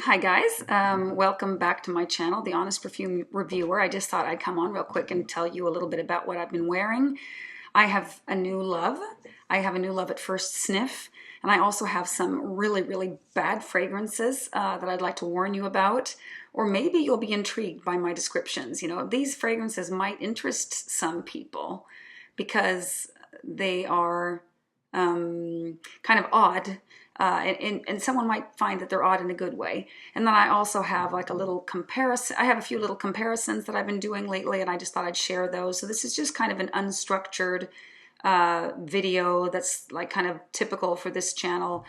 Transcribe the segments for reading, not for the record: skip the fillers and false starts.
Hi guys, welcome back to my channel, The Honest Perfume Reviewer. I just thought I'd come on real quick and tell you a little bit about what I've been wearing. I have a new love. I have a new love at first sniff, and I also have some really bad fragrances that I'd like to warn you about, or maybe you'll be intrigued by my descriptions. You know, these fragrances might interest some people because they are kind of odd. And someone might find that they're odd in a good way. And then I also have like a little comparison. I have a few little comparisons that I've been doing lately, and I just thought I'd share those. So this is just kind of an unstructured video that's like kind of typical for this channel.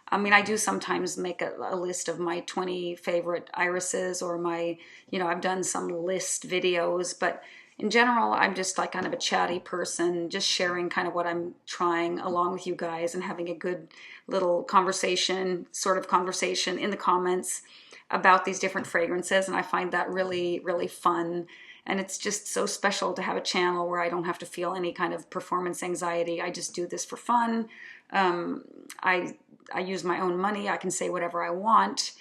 I mean, I do sometimes make a list of my 20 favorite irises or my, I've done some list videos, but in general, I'm just like kind of a chatty person, just sharing kind of what I'm trying along with you guys and having a good little conversation, sort of conversation in the comments about these different fragrances. And I find that really fun. And it's just so special to have a channel where I don't have to feel any kind of performance anxiety. I just do this for fun. I use my own money. I can say whatever I want.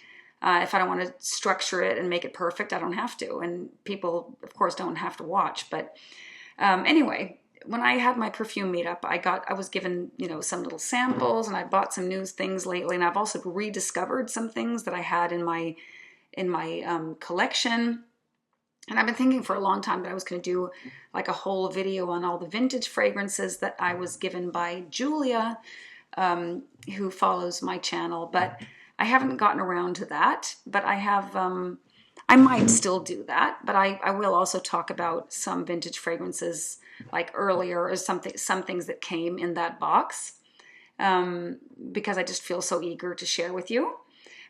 If I don't want to structure it and make it perfect, I don't have to. And people, of course, don't have to watch. But anyway, when I had my perfume meetup, I was given, some little samples, and I bought some new things lately. And I've also rediscovered some things that I had in my collection. And I've been thinking for a long time that I was going to do like a whole video on all the vintage fragrances that I was given by Julia, who follows my channel. But I haven't gotten around to that, but I have, I might still do that, but I will also talk about some vintage fragrances like earlier, or some things that came in that box, because I just feel so eager to share with you.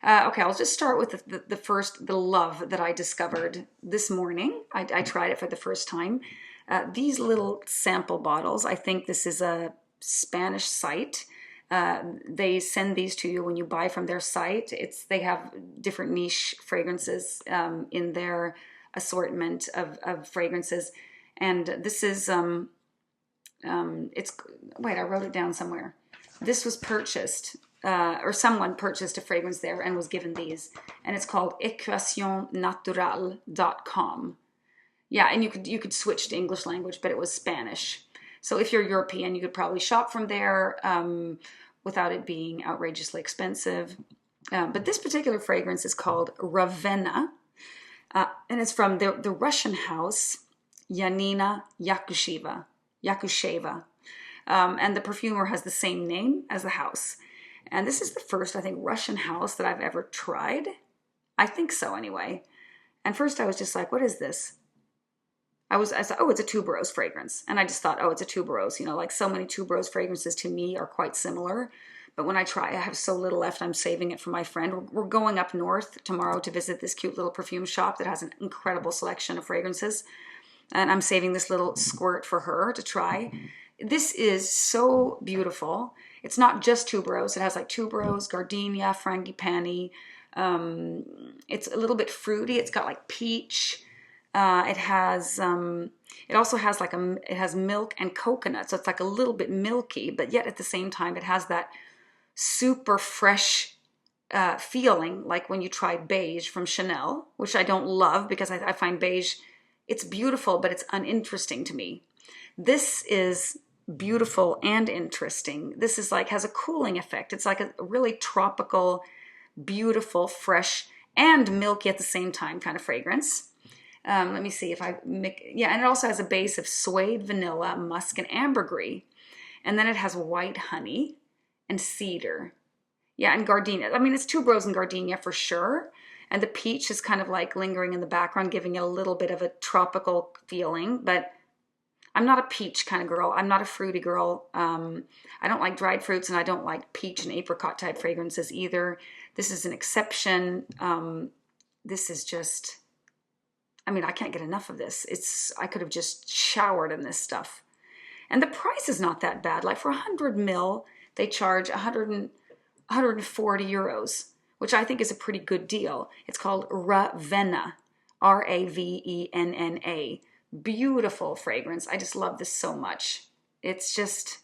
Okay, I'll just start with the love that I discovered this morning. I tried it for the first time. These little sample bottles, I think this is a Spanish site. They send these to you when you buy from their site. They have different niche fragrances in their assortment of fragrances, and this is wait, I wrote it down somewhere. This was purchased, or someone purchased a fragrance there and was given these, and it's called equacionnatural.com. Yeah, and you could switch to English language, but it was Spanish. So if you're European, you could probably shop from there without it being outrageously expensive. But this particular fragrance is called Ravenna, and it's from the Russian house Yanina Yakusheva. And the perfumer has the same name as the house. And this is the first, I think, Russian house that I've ever tried. I think so, anyway. And first I was just like, what is this? I thought, oh, it's a tuberose fragrance. And I just thought, oh, it's a tuberose. Like so many tuberose fragrances to me are quite similar. But when I try, I have so little left, I'm saving it for my friend. We're going up north tomorrow to visit this cute little perfume shop that has an incredible selection of fragrances. And I'm saving this little squirt for her to try. This is so beautiful. It's not just tuberose. It has like tuberose, gardenia, frangipani. It's a little bit fruity. It's got like peach. It also has it has milk and coconut, so it's like a little bit milky, but yet at the same time it has that super fresh feeling, like when you try Beige from Chanel, which I don't love because I find Beige, it's beautiful, but it's uninteresting to me. This is beautiful and interesting. This is like, has a cooling effect. It's like a really tropical, beautiful, fresh, and milky at the same time kind of fragrance. Let me see if I make, yeah, and it also has a base of suede, vanilla, musk, and ambergris. And then it has white honey and cedar. Yeah, and gardenia. I mean, it's tuberose and gardenia for sure. And the peach is kind of like lingering in the background, giving it a little bit of a tropical feeling. But I'm not a peach kind of girl. I'm not a fruity girl. I don't like dried fruits, and I don't like peach and apricot type fragrances either. This is an exception. This is just... I mean, I can't get enough of this. I could have just showered in this stuff. And the price is not that bad. Like for 100 ml, they charge 140 euros, which I think is a pretty good deal. It's called Ravenna, Ravenna. Beautiful fragrance. I just love this so much. It's just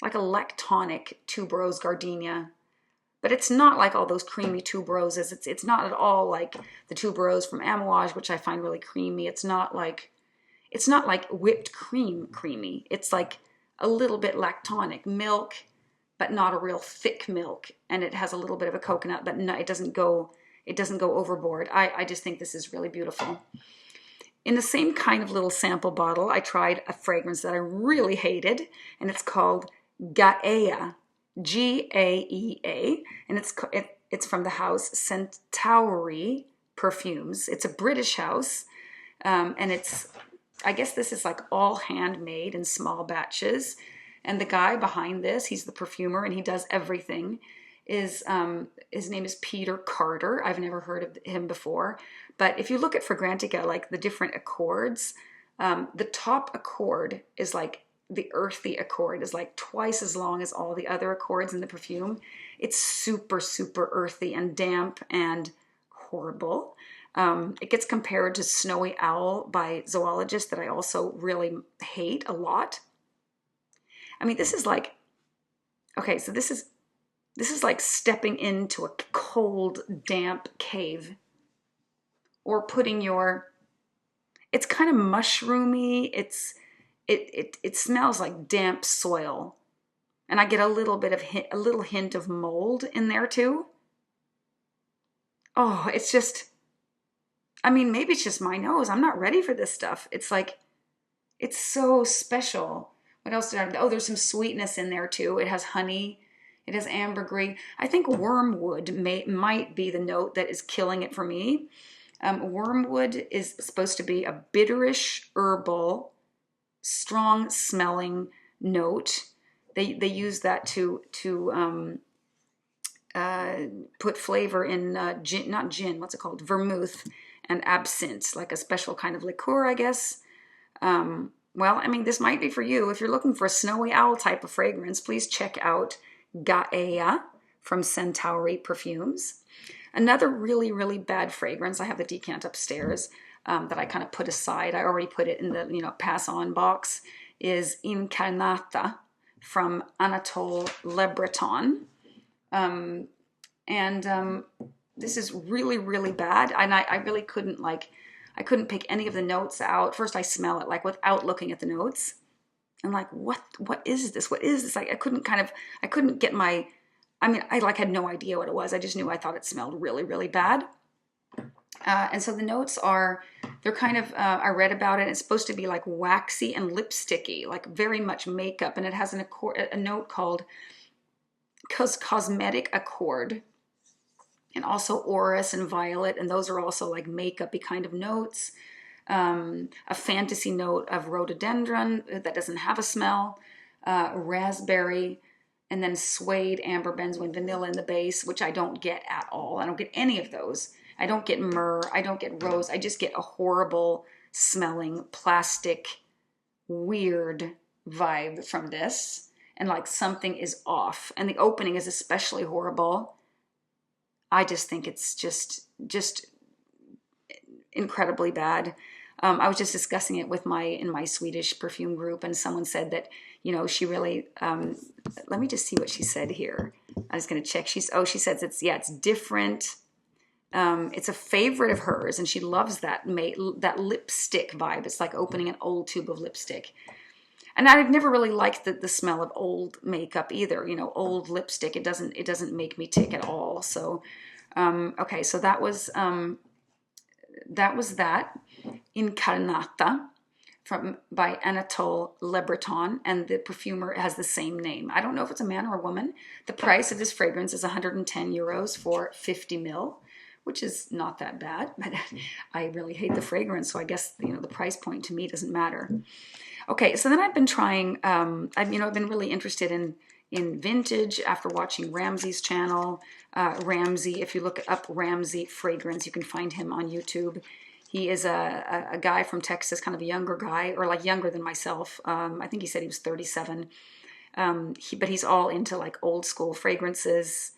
like a lactonic tuberose gardenia. but it's not like all those creamy tuberoses. It's not at all like the tuberose from Amouage, which I find really creamy. It's not like whipped cream creamy. It's like a little bit lactonic milk, but not a real thick milk, and it has a little bit of a coconut, but no, it doesn't go overboard. I just think this is really beautiful. In the same kind of little sample bottle, I tried a fragrance that I really hated, and it's called Gaea, Gaea, and it's from the house Centauri Perfumes. It's a British house, and I guess this is like all handmade in small batches. And the guy behind this, he's the perfumer and he does everything, is his name is Peter Carter. I've never heard of him before. But if you look at Fragrantica, like the different accords, the top accord is like the earthy accord is like twice as long as all the other accords in the perfume. It's super, super earthy and damp and horrible. It gets compared to Snowy Owl by Zoologist, that I also really hate a lot. I mean, this is like, okay, so this is like stepping into a cold, damp cave, or putting it's kind of mushroomy. It smells like damp soil, and I get a little hint of mold in there too. Oh, it's just, I mean, maybe it's just my nose. I'm not ready for this stuff. It's like, it's so special. What else did I have? Oh, there's some sweetness in there too. It has honey. It has ambergris. I think wormwood might be the note that is killing it for me. Wormwood is supposed to be a bitterish, herbal, strong smelling note. They use that to put flavor in gin, not gin, what's it called? Vermouth and absinthe, like a special kind of liqueur, I guess. Well, I mean, this might be for you. If you're looking for a Snowy Owl type of fragrance, please check out Gaea from Centauri Perfumes. Another really, really bad fragrance, I have the decant upstairs that I kind of put aside. I already put it in the, pass on box, is Incarnata from Anatole Lebreton. This is really, really bad. And I really couldn't I couldn't pick any of the notes out. First I smell it without looking at the notes. I'm like, what is this? What is this? I couldn't get I had no idea what it was. I just knew I thought it smelled really, really bad. And so the notes they're kind of, I read about it. It's supposed to be like waxy and lipsticky, like very much makeup. And it has a note called Cosmetic Accord. And also orris and violet, and those are also like makeup-y kind of notes. A fantasy note of rhododendron that doesn't have a smell, raspberry, and then suede, amber, benzoin, vanilla in the base, which I don't get at all. I don't get any of those. I don't get myrrh. I don't get rose. I just get a horrible smelling, plastic, weird vibe from this. And like something is off. And the opening is especially horrible. I just think it's just incredibly bad. I was just discussing it with in my Swedish perfume group, and someone said that, she really, let me just see what she said here. I was going to check. She says it's different. It's a favorite of hers, and she loves that lipstick vibe. It's like opening an old tube of lipstick. And I've never really liked the smell of old makeup either. Old lipstick. It doesn't make me tick at all. So, okay. So that was that. Incarnata by Anatole Lebreton, and the perfumer has the same name. I don't know if it's a man or a woman. The price of this fragrance is 110 euros for 50 ml, which is not that bad. But I really hate the fragrance, so I guess the price point to me doesn't matter. Okay, so then I've been trying, I've been really interested in vintage after watching Ramsey's channel. Ramsey, if you look up Ramsey Fragrance, you can find him on YouTube. He is a guy from Texas, kind of a younger guy, or like younger than myself. I think he said he was 37. But he's all into like old school fragrances.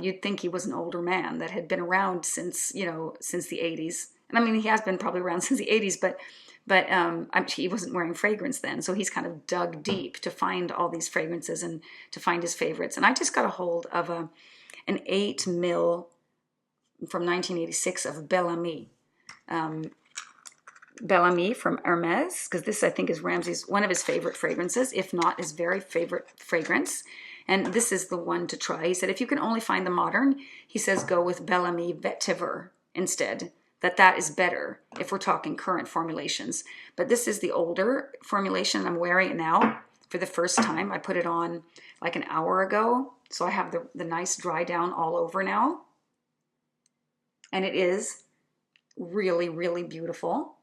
You'd think he was an older man that had been around since the 80s. And I mean, he has been probably around since the 80s, but he wasn't wearing fragrance then, so he's kind of dug deep to find all these fragrances and to find his favorites. And I just got a hold of an 8 mil from 1986 of Bel Ami. Bel Ami from Hermès, because this I think is Ramsey's, one of his favorite fragrances, if not his very favorite fragrance. And this is the one to try. He said, if you can only find the modern, he says, go with Bel Ami Vetiver instead. That is better if we're talking current formulations. But this is the older formulation. I'm wearing it now for the first time. I put it on like an hour ago. So I have the nice dry down all over now. And it is really, really beautiful.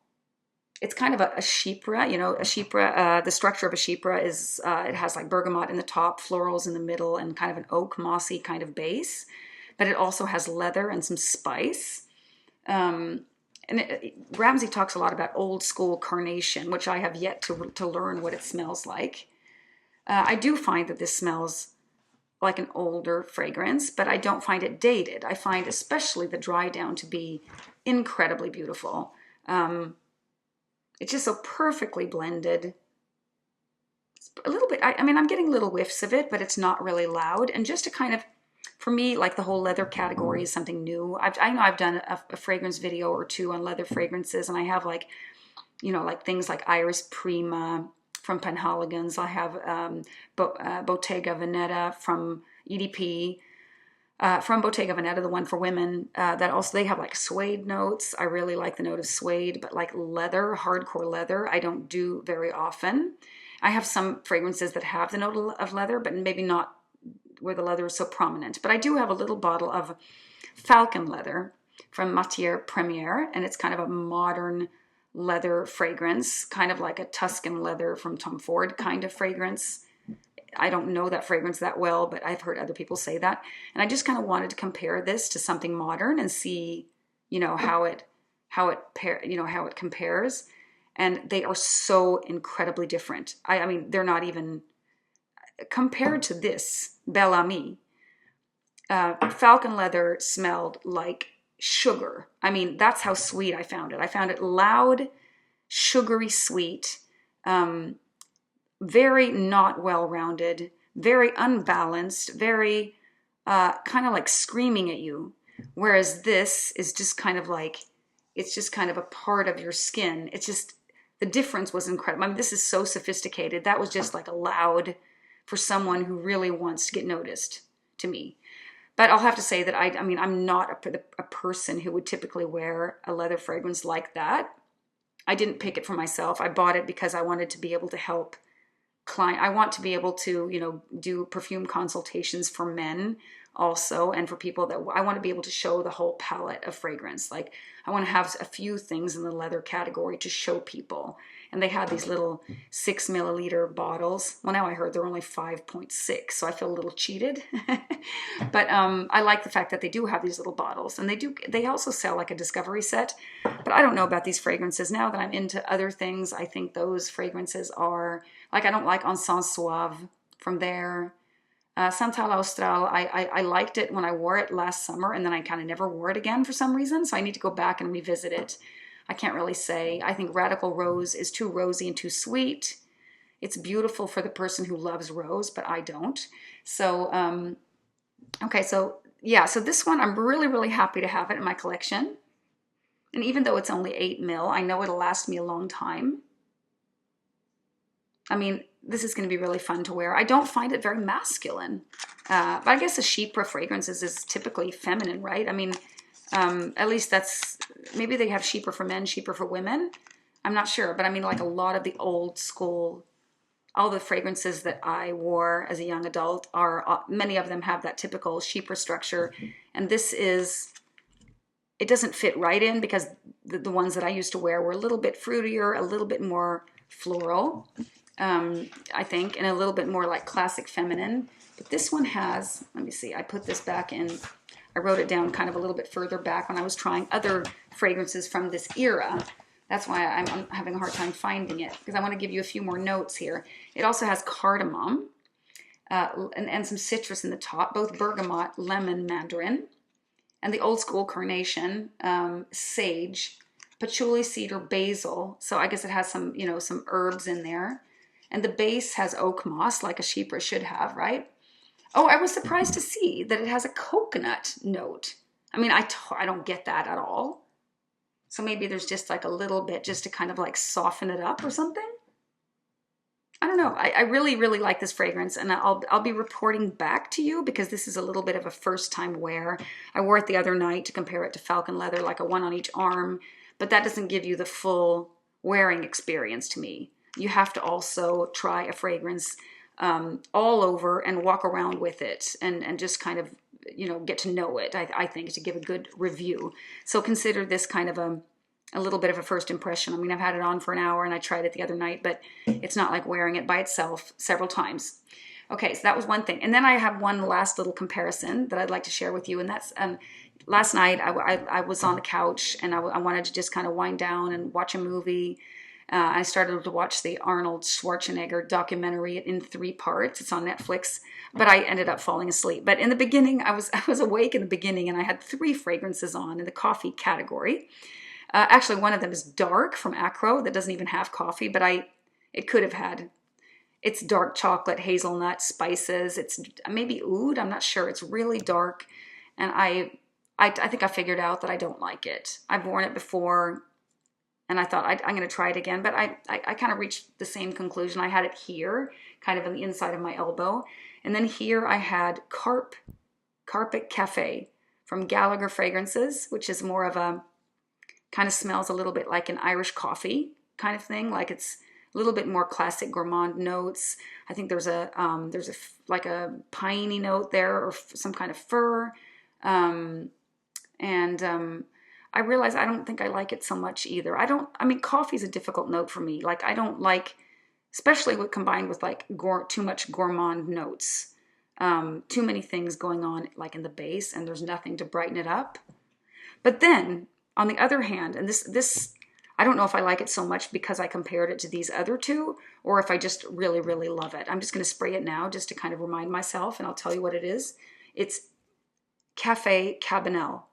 It's kind of a chypre, you know, a chypre, the structure of a chypre is, it has like bergamot in the top, florals in the middle, and kind of an oak mossy kind of base. But it also has leather and some spice. Ramsey talks a lot about old school carnation, which I have yet to learn what it smells like. I do find that this smells like an older fragrance, but I don't find it dated. I find especially the dry down to be incredibly beautiful. It's just so perfectly blended. It's a little bit, I mean, I'm getting little whiffs of it, but it's not really loud. And just to kind of, for me, like the whole leather category is something new. I know I've done a fragrance video or two on leather fragrances, and I have like, you know, like things like Iris Prima from Penhaligons. I have Bottega Veneta from EDP. From Bottega Veneta, the one for women, that also, they have like suede notes. I really like the note of suede, but like leather, hardcore leather, I don't do very often. I have some fragrances that have the note of leather, but maybe not where the leather is so prominent. But I do have a little bottle of Falcon leather from Matiere Premiere, and it's kind of a modern leather fragrance, kind of like a Tuscan leather from Tom Ford kind of fragrance. I don't know that fragrance that well, but I've heard other people say that. And I just kind of wanted to compare this to something modern and see, you know, how it compares. And they are so incredibly different. I mean, they're not even compared to this Bel Ami. Falcon leather smelled like sugar. I mean, that's how sweet I found it. I found it loud, sugary sweet, very not well-rounded, very unbalanced, very kind of like screaming at you. Whereas this is just kind of like, it's just kind of a part of your skin. It's just, the difference was incredible. I mean, this is so sophisticated. That was just like a loud for someone who really wants to get noticed to me. But I'll have to say that I mean, I'm not a person who would typically wear a leather fragrance like that. I didn't pick it for myself. I bought it because I wanted to be able to help client. I want to be able to, you know, do perfume consultations for men also, and for people that I want to be able to show the whole palette of fragrance. Like, I want to have a few things in the leather category to show people. And they had these little 6 milliliter bottles. Well, now I heard they're only 5.6, so I feel a little cheated. But I like the fact that they do have these little bottles, and they also sell like a discovery set. But I don't know about these fragrances. Now that I'm into other things, I think those fragrances are, like, I don't like Encens Suave from there. Santal Austral, I liked it when I wore it last summer, and then I kind of never wore it again for some reason, so I need to go back and revisit it. I can't really say. I think Radical Rose is too rosy and too sweet. It's beautiful for the person who loves rose, but I don't. So, okay, so yeah, so this one, I'm really, really happy to have it in my collection. And even though it's only 8 mil, I know it'll last me a long time. I mean, this is going to be really fun to wear. I don't find it very masculine. But I guess a chypre fragrances is typically feminine, right? I mean, at least that's, maybe they have chypre for men, chypre for women. I'm not sure, but I mean, like a lot of the old school, all the fragrances that I wore as a young adult are, many of them have that typical chypre structure. And this is, it doesn't fit right in because the ones that I used to wear were a little bit fruitier, a little bit more floral, I think, and a little bit more like classic feminine. But this one has, let me see, I put this back in, I wrote it down kind of a little bit further back when I was trying other fragrances from this era. That's why I'm having a hard time finding it, because I want to give you a few more notes here. It also has cardamom and some citrus in the top, both bergamot, lemon, mandarin, and the old school carnation, sage, patchouli, cedar, basil. So I guess it has some, you know, some herbs in there. And the base has oak moss, like a chypre should have, right? Oh, I was surprised to see that it has a coconut note. I mean, I don't get that at all. So maybe there's just like a little bit just to kind of like soften it up or something. I don't know. I really, really like this fragrance, and I'll be reporting back to you because this is a little bit of a first time wear. I wore it the other night to compare it to Falcon leather, like a one on each arm, but that doesn't give you the full wearing experience to me. You have to also try a fragrance all over and walk around with it and just kind of, get to know it, I think, to give a good review. So consider this kind of a little bit of a first impression. I mean, I've had it on for an hour and I tried it the other night, but it's not like wearing it by itself several times. Okay, so that was one thing. And then I have one last little comparison that I'd like to share with you. And that's last night I was on the couch and I wanted to just kind of wind down and watch a movie. I started to watch the Arnold Schwarzenegger documentary in 3 parts. It's on Netflix, but I ended up falling asleep. But in the beginning, I was awake in the beginning, and I had 3 fragrances on in the coffee category. Actually, one of them is dark from Akro that doesn't even have coffee, but it could have had. It's dark chocolate, hazelnut, spices. It's maybe oud. I'm not sure. It's really dark, and I think I figured out that I don't like it. I've worn it before. And I thought I'm going to try it again, but I kind of reached the same conclusion. I had it here, kind of on the inside of my elbow. And then here I had Carpe Cafe from Gallagher Fragrances, which is more of a, kind of smells a little bit like an Irish coffee kind of thing. Like it's a little bit more classic gourmand notes. I think there's like a piney note there or some kind of fir. I realize I don't think I like it so much either. Coffee is a difficult note for me. Like I don't like, especially combined with like too much gourmand notes. Too many things going on like in the base and there's nothing to brighten it up. But then on the other hand, and this, I don't know if I like it so much because I compared it to these other 2 or if I just really, really love it. I'm just going to spray it now just to kind of remind myself, and I'll tell you what it is. It's Cafe Cabanel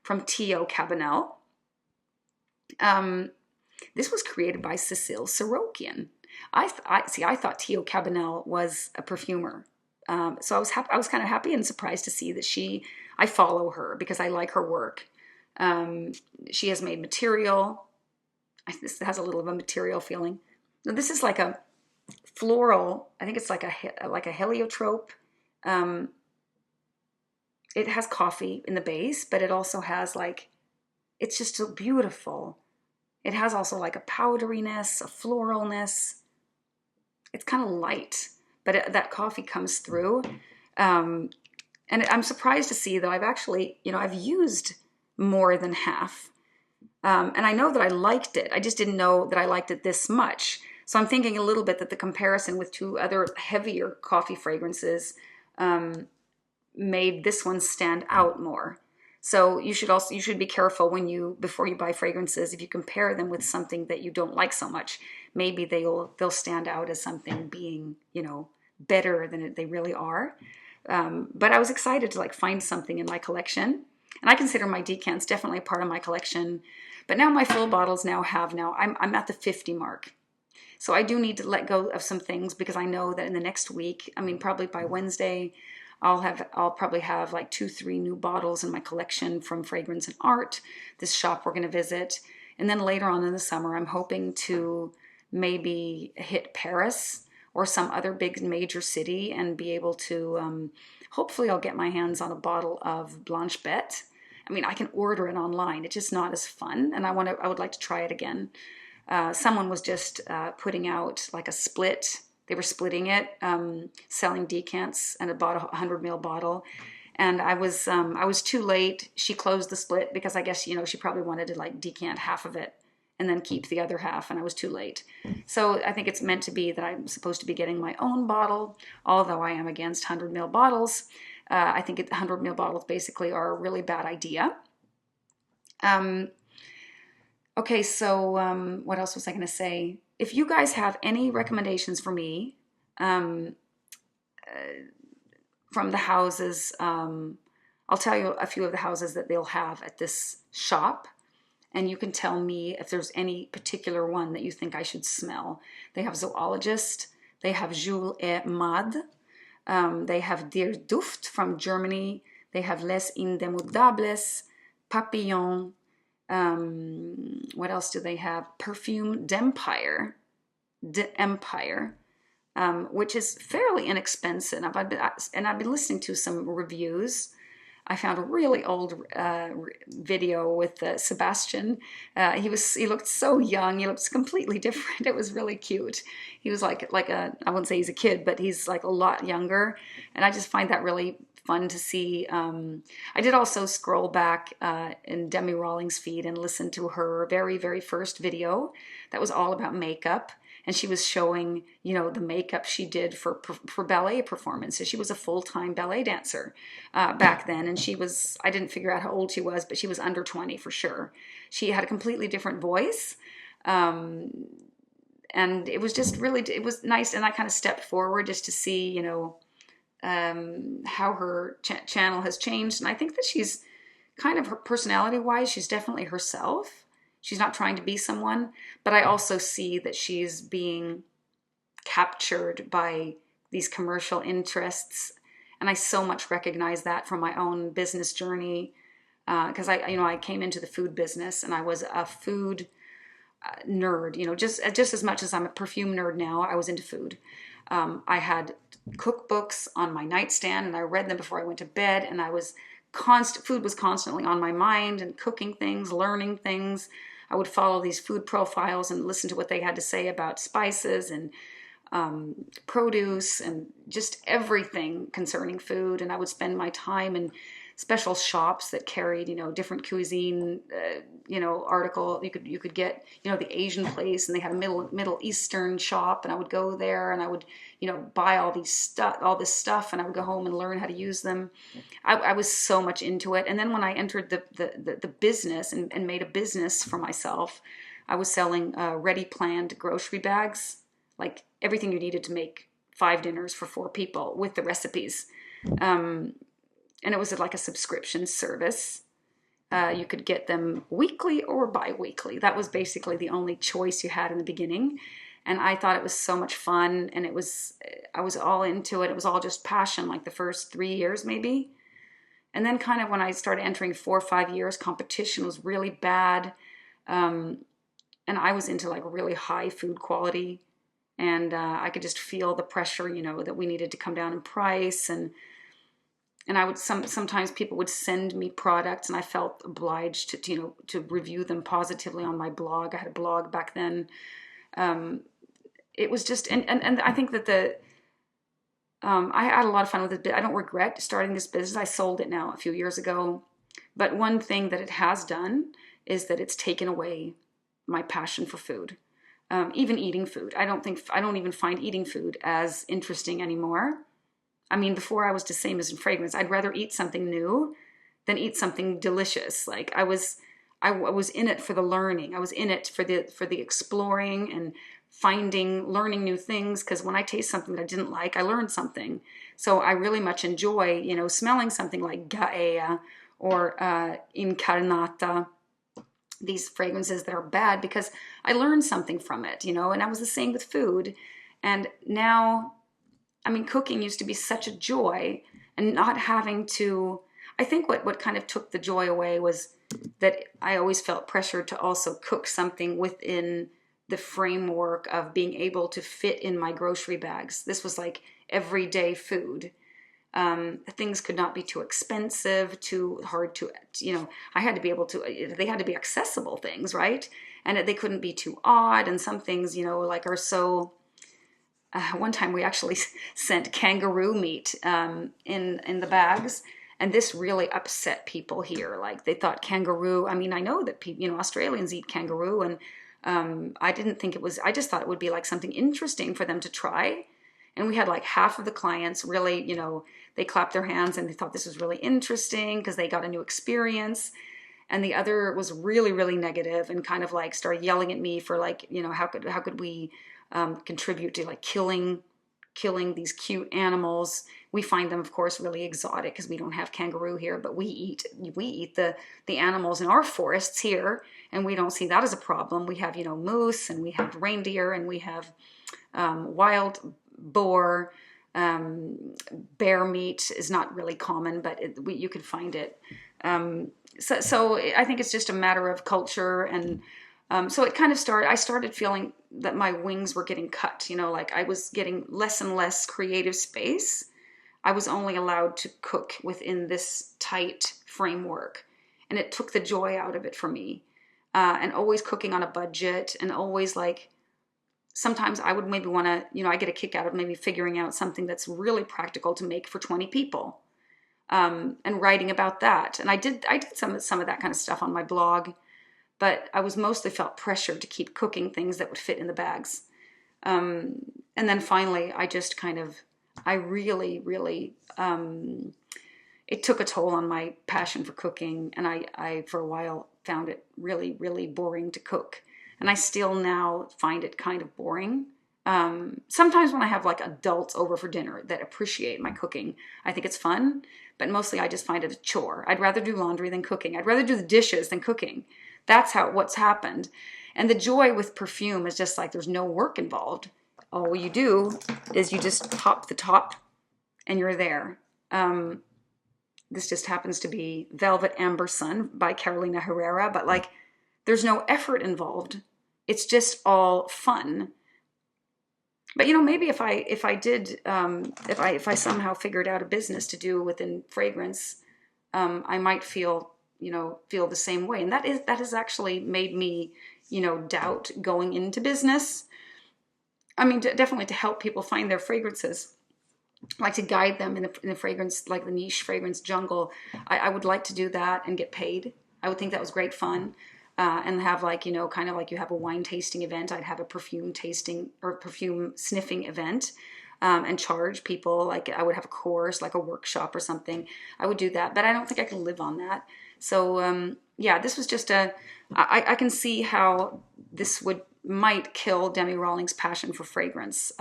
from Tio Cabanel. This was created by Cecile Sorokian. I thought Tio Cabanel was a perfumer. So I was happy. I was kind of happy and surprised to see that I follow her because I like her work. She has made material. This has a little of a material feeling. Now, this is like a floral. I think it's like a heliotrope. It has coffee in the base, but it also has it's just so beautiful. It has also like a powderiness, a floralness. It's kind of light, but that coffee comes through. And I'm surprised to see that I've actually, I've used more than half. And I know that I liked it. I just didn't know that I liked it this much. So I'm thinking a little bit that the comparison with 2 other heavier coffee fragrances made this one stand out more. So you should be careful before you buy fragrances. If you compare them with something that you don't like so much, maybe they'll stand out as something being, better than they really are. But I was excited to find something in my collection. And I consider my decants definitely a part of my collection. But now my full bottles I'm at the 50 mark. So I do need to let go of some things because I know that in the next week, probably by Wednesday, I'll probably have 2-3 new bottles in my collection from Fragrance and Art, this shop we're going to visit. And then later on in the summer, I'm hoping to maybe hit Paris or some other big major city and be able to, hopefully I'll get my hands on a bottle of Blanche Bête. I can order it online. It's just not as fun. And I would like to try it again. Someone was just putting out a split. They were splitting it, selling decants, and I bought a 100 ml bottle. And I was too late. She closed the split because I guess, she probably wanted to decant half of it and then keep the other half, and I was too late. So I think it's meant to be that I'm supposed to be getting my own bottle, although I am against 100 ml bottles. I think 100 ml bottles basically are a really bad idea. Okay, so what else was I going to say? If you guys have any recommendations for me from the houses, I'll tell you a few of the houses that they'll have at this shop, and you can tell me if there's any particular one that you think I should smell. They have Zoologist, they have Jules et Mad, They have Der Duft from Germany. They have Les Indemudables, Papillon. What else do they have? Perfume d'Empire, which is fairly inexpensive. And I've been listening to some reviews. I found a really old video with Sebastian. He looked so young. He looked completely different. It was really cute. He was like I wouldn't say he's a kid, but he's like a lot younger. And I just find that really fun to see. I did also scroll back in Demi Rawlings' feed and listen to her very, very first video that was all about makeup. And she was showing, the makeup she did for ballet performances. She was a full-time ballet dancer back then. And I didn't figure out how old she was, but she was under 20 for sure. She had a completely different voice. And it was just really, it was nice. And I kind of stepped forward just to see, how her channel has changed. And I think that she's kind of, her personality-wise, she's definitely herself. She's not trying to be someone, but I also see that she's being captured by these commercial interests. And I so much recognize that from my own business journey. Because I came into the food business and I was a food nerd, just as much as I'm a perfume nerd now, I was into food. I had cookbooks on my nightstand and I read them before I went to bed, and food was constantly on my mind, and cooking things, learning things. I would follow these food profiles and listen to what they had to say about spices and produce and just everything concerning food. And I would spend my time in special shops that carried, different cuisine, article. You could get, the Asian place, and they had a Middle Eastern shop, and I would go there and I would, buy all this stuff, and I would go home and learn how to use them. I was so much into it. And then when I entered the business and made a business for myself, I was selling ready planned grocery bags, like everything you needed to make 5 dinners for 4 people with the recipes. And it was like a subscription service. You could get them weekly or bi-weekly. That was basically the only choice you had in the beginning. And I thought it was so much fun, and I was all into it. It was all just passion, like the first 3 years maybe. And then kind of when I started entering 4 or 5 years, competition was really bad. And I was into like really high food quality. And I could just feel the pressure, that we needed to come down in price. And I would sometimes people would send me products, and I felt obliged to review them positively on my blog. I had a blog back then. It was just, and I think that I had a lot of fun with it. I don't regret starting this business. I sold it now a few years ago. But one thing that it has done is that it's taken away my passion for food. Even eating food. I don't even find eating food as interesting anymore. I mean, before I was the same as in fragrance. I'd rather eat something new than eat something delicious. Like I was in it for the learning. I was in it for the exploring and learning new things. Because when I taste something that I didn't like, I learned something. So I really much enjoy, smelling something like Gaea or Incarnata, these fragrances that are bad, because I learned something from it, and I was the same with food. And now, I mean, cooking used to be such a joy, and not having to, I think what kind of took the joy away was that I always felt pressured to also cook something within the framework of being able to fit in my grocery bags. This was like everyday food. Things could not be too expensive, too hard to, I had to be able to, they had to be accessible things, right? And they couldn't be too odd. And some things, like are so, one time we actually sent kangaroo meat in the bags. And this really upset people here. Like they thought kangaroo, I mean, I know that Australians eat kangaroo, and I didn't think I just thought it would be like something interesting for them to try. And we had like half of the clients really, they clapped their hands and they thought this was really interesting because they got a new experience. And the other was really, really negative and kind of like started yelling at me for like, how could we contribute to like killing these cute animals. We find them, of course, really exotic because we don't have kangaroo here, but we eat the animals in our forests here, and we don't see that as a problem. We have, moose, and we have reindeer, and we have wild boar, Bear meat is not really common, but you can find it. So I think it's just a matter of culture. And so it kind of I started feeling that my wings were getting cut, like I was getting less and less creative space. I was only allowed to cook within this tight framework. And it took the joy out of it for me. And always cooking on a budget, and always like, sometimes I would maybe want to, I get a kick out of maybe figuring out something that's really practical to make for 20 people, and writing about that. And I did some of that kind of stuff on my blog, but I was mostly felt pressured to keep cooking things that would fit in the bags. And then finally, I really, really, it took a toll on my passion for cooking. And I for a while, found it really, really boring to cook. And I still now find it kind of boring. Sometimes when I have like adults over for dinner that appreciate my cooking, I think it's fun, but mostly I just find it a chore. I'd rather do laundry than cooking. I'd rather do the dishes than cooking. That's what's happened. And the joy with perfume is just like, there's no work involved. All you do is you just pop the top and you're there. This just happens to be Velvet Amber Sun by Carolina Herrera, but like, there's no effort involved. It's just all fun. But maybe if I somehow figured out a business to do within fragrance, I might feel the same way. And that has actually made me, doubt going into business. I mean, definitely to help people find their fragrances, like to guide them in the fragrance, like the niche fragrance jungle. I would like to do that and get paid. I would think that was great fun. And have like, kind of like you have a wine tasting event. I'd have a perfume tasting or perfume sniffing event, and charge people. Like I would have a course, like a workshop or something. I would do that, but I don't think I could live on that. So yeah, this was just I can see how this might kill Demi Rawlings' passion for fragrance.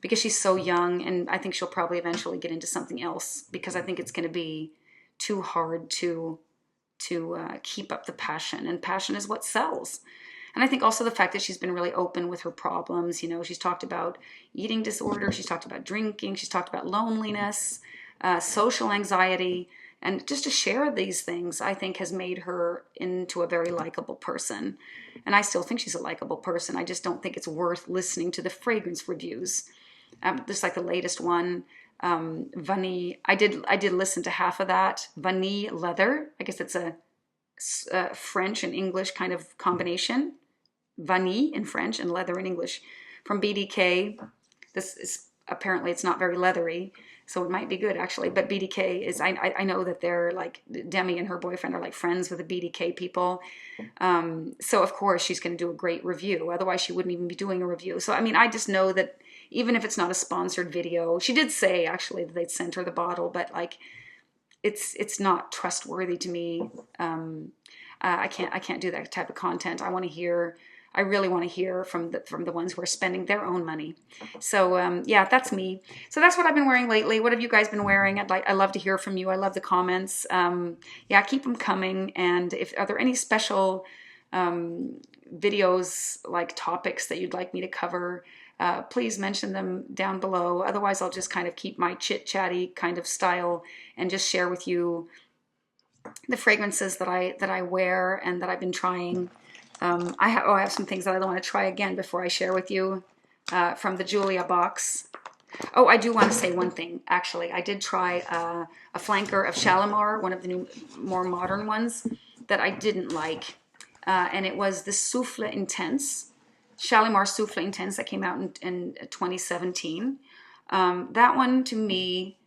Because she's so young, and I think she'll probably eventually get into something else, because I think it's going to be too hard to keep up the passion, and passion is what sells. And I think also the fact that she's been really open with her problems. She's talked about eating disorder, she's talked about drinking, she's talked about loneliness, social anxiety, and just to share these things, I think has made her into a very likable person. And I still think she's a likable person. I just don't think it's worth listening to the fragrance reviews. Just like the latest one, Vanille. I did listen to half of that. Vanille Leather. I guess it's a French and English kind of combination. Vanille in French and leather in English, from BDK. This is apparently, it's not very leathery, so it might be good actually. But BDK is, I know that they're like, Demi and her boyfriend are like friends with the BDK people. So of course she's going to do a great review. Otherwise she wouldn't even be doing a review. So I mean, I just know that even if it's not a sponsored video, she did say actually that they'd sent her the bottle, but like, it's not trustworthy to me. I can't do that type of content. I really want to hear from the ones who are spending their own money. So yeah, that's me. So that's what I've been wearing lately. What have you guys been wearing? I love to hear from you. I love the comments. Yeah, keep them coming. And are there any special videos, like topics that you'd like me to cover? Please mention them down below. Otherwise, I'll just kind of keep my chit-chatty kind of style and just share with you the fragrances that I wear and that I've been trying. I have some things that I want to try again before I share with you from the Julia box. Oh, I do want to say one thing, actually. I did try a flanker of Shalimar, one of the new, more modern ones, that I didn't like. And it was the Souffle Intense. Shalimar Souffle Intense that came out in 2017. That one, to me,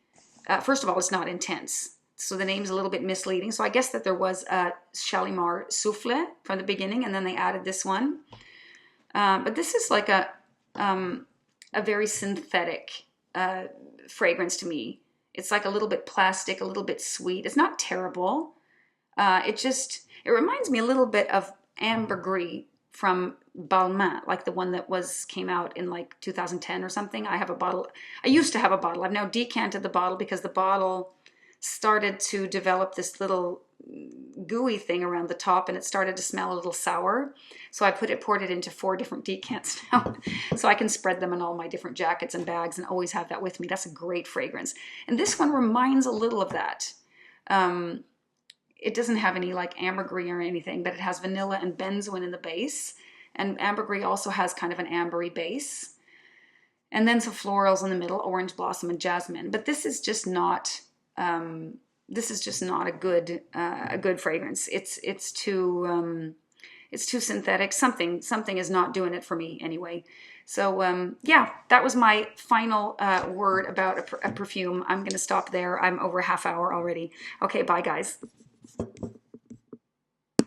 first of all, it's not intense. So the name's a little bit misleading. So I guess that there was a Shalimar Souffle from the beginning, and then they added this one. But this is like a very synthetic fragrance to me. It's like a little bit plastic, a little bit sweet. It's not terrible. It reminds me a little bit of ambergris from Balmain, like the one that came out in like 2010 or something. I have a bottle. I used to have a bottle. I've now decanted the bottle because the bottle started to develop this little gooey thing around the top, and it started to smell a little sour. So I poured it into 4 different decants now. So I can spread them in all my different jackets and bags and always have that with me. That's a great fragrance. And this one reminds a little of that. It doesn't have any like ambergris or anything, but it has vanilla and benzoin in the base. And ambergris also has kind of an ambery base. And then some florals in the middle, orange blossom and jasmine. But this is just not a good fragrance. It's too synthetic. Something is not doing it for me anyway. So yeah, that was my final word about a perfume. I'm going to stop there. I'm over a half hour already. Okay, bye guys.